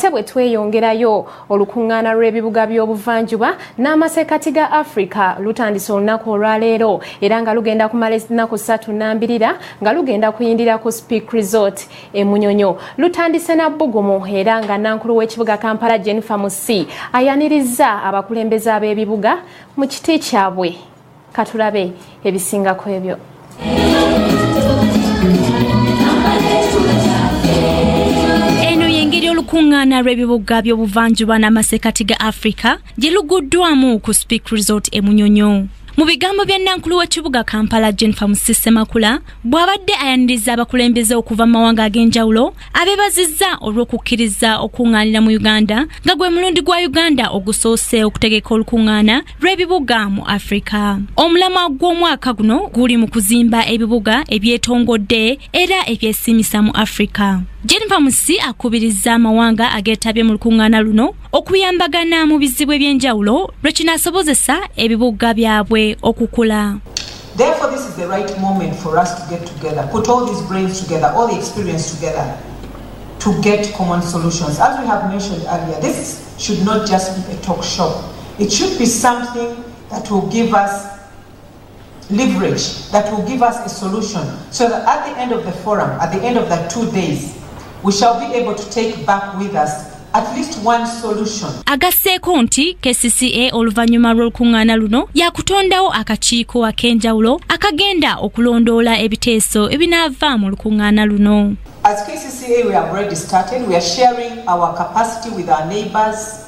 ate bwe tweyongerayo olukuŋŋaana lw'ebibuga by'obuvanjuba n'amasekkati ga Africa lutandise olunaku olwaleero era nga lugenda kumala ennaku 32 nga lugenda kuyindira ku Speak Resort e Munyonyo. Lutandise na bbugumu era nga nankulu w'ekibuga Kampala Jennifer Musi ayanirizza abakulembeze ab'ebibuga mu kiti kyabwe. Katulabe ebisingako ebyo. Eno yengeri olukuŋŋaana lw'ebibuga by'obuvanjuba n'amasekkati ga Africa gye luguddwamu ku Speak Resort e Munyonyo. Mu bigambo bya nankulu w'ekibuga Kampala Jennifer Musise Makula bw'abadde ayaniriza abakulembeze okuva mu mawanga ag'enjawulo abeebazizza olw'okukkiriza okuŋŋaanira mu Uganda nga gwe mulundi gwa Uganda ogusoose okutegeka olukuŋŋaana lw'ebibuga mu Africa. Omulamwa gw'omwaka guno guli mu kuzimba ebibuga ebyetongodde era ebyesiimisa mu Africa. Jennifer Musi akubirizza amawanga ageetabye mu lukuŋŋaana luno okuyambagana mu bizibu eby'enjawulo lwe kinaasobozesa ebibuga byabwe okukula. Therefore, this is the right moment for us to get together, put all these brains together, all the experience together to get common solutions. As we have mentioned earlier, this should not just be a talk shop. It should be something that will give us leverage, that will give us a solution, so that at the end of the forum, at the end of the 2 days, we shall be able to take back with us at least one solution. Agasseeko nti KCCA oluvannyuma lw'olukuŋŋaana luno yakutondawo akakiiko ak'enjawulo akagenda okulondoola ebiteeso ebinaava mu lukuŋŋaana luno. As KCCA, we have already started. We are sharing our capacity with our neighbors.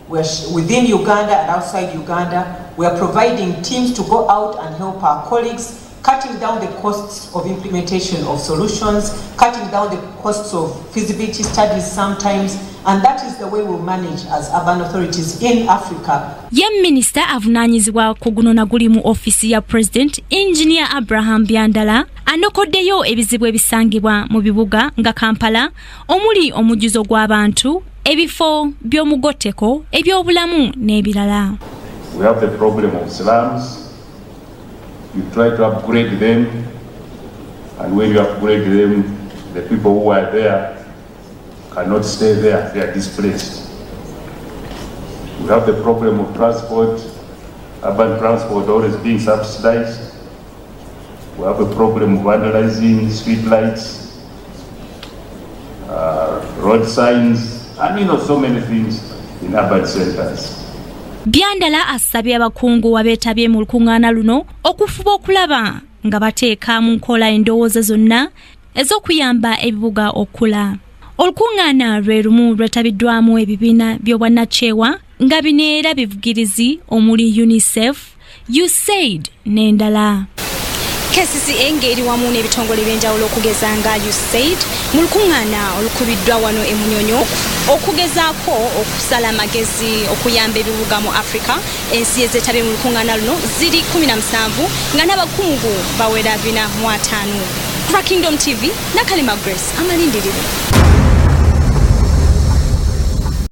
We are within Uganda and outside Uganda. We are providing teams to go out and help our colleagues, cutting down the costs of implementation of solutions, cutting down the costs of feasibility studies sometimes, and that is the way we'll manage as urban authorities in Africa. Ye Minister avunaanyizibwa ku guno na guli mu ofisi ya President Engineer Abraham Byandala anokoddeyo ebizibu ebisangibwa mu bibuga nga Kampala omuli omujjuzo gw'abantu, ebifo by'omugotteko, ebyobulamu n'ebirala. We have the problem of slums. You try to upgrade them, and when you upgrade them, the people who are there cannot stay there, they are displaced. We have the problem of transport, urban transport always being subsidized. We have a problem of vandalizing street lights, road signs, and so many things in urban centers. Byandala asabye abakungu abeetabye mu lukuŋŋaana luno okufuba okulaba nga bateeka mu nkola endowooza zonna ez'okuyamba ebibuga okula. Olukuŋŋaana lwe lumu lwetabiddwamu ebibiina by'obwannakyewa nga bino era bivugirizi omuli UNICEF, USAID n'endala. KCCA ng'eri wamu n'ebitongole by'enjawulo okugeza nga USAID mu lukuŋŋaana olukubiddwa wano e Munyonyo okugezaako okusala amagezi okuyamba ebibuga mu Africa. Ensi ezeetabye mu lukuŋŋaana luno ziri 17 nga n'abakungu bawera 45. Kingdom TV, Nakalima Grace, amalindiriro.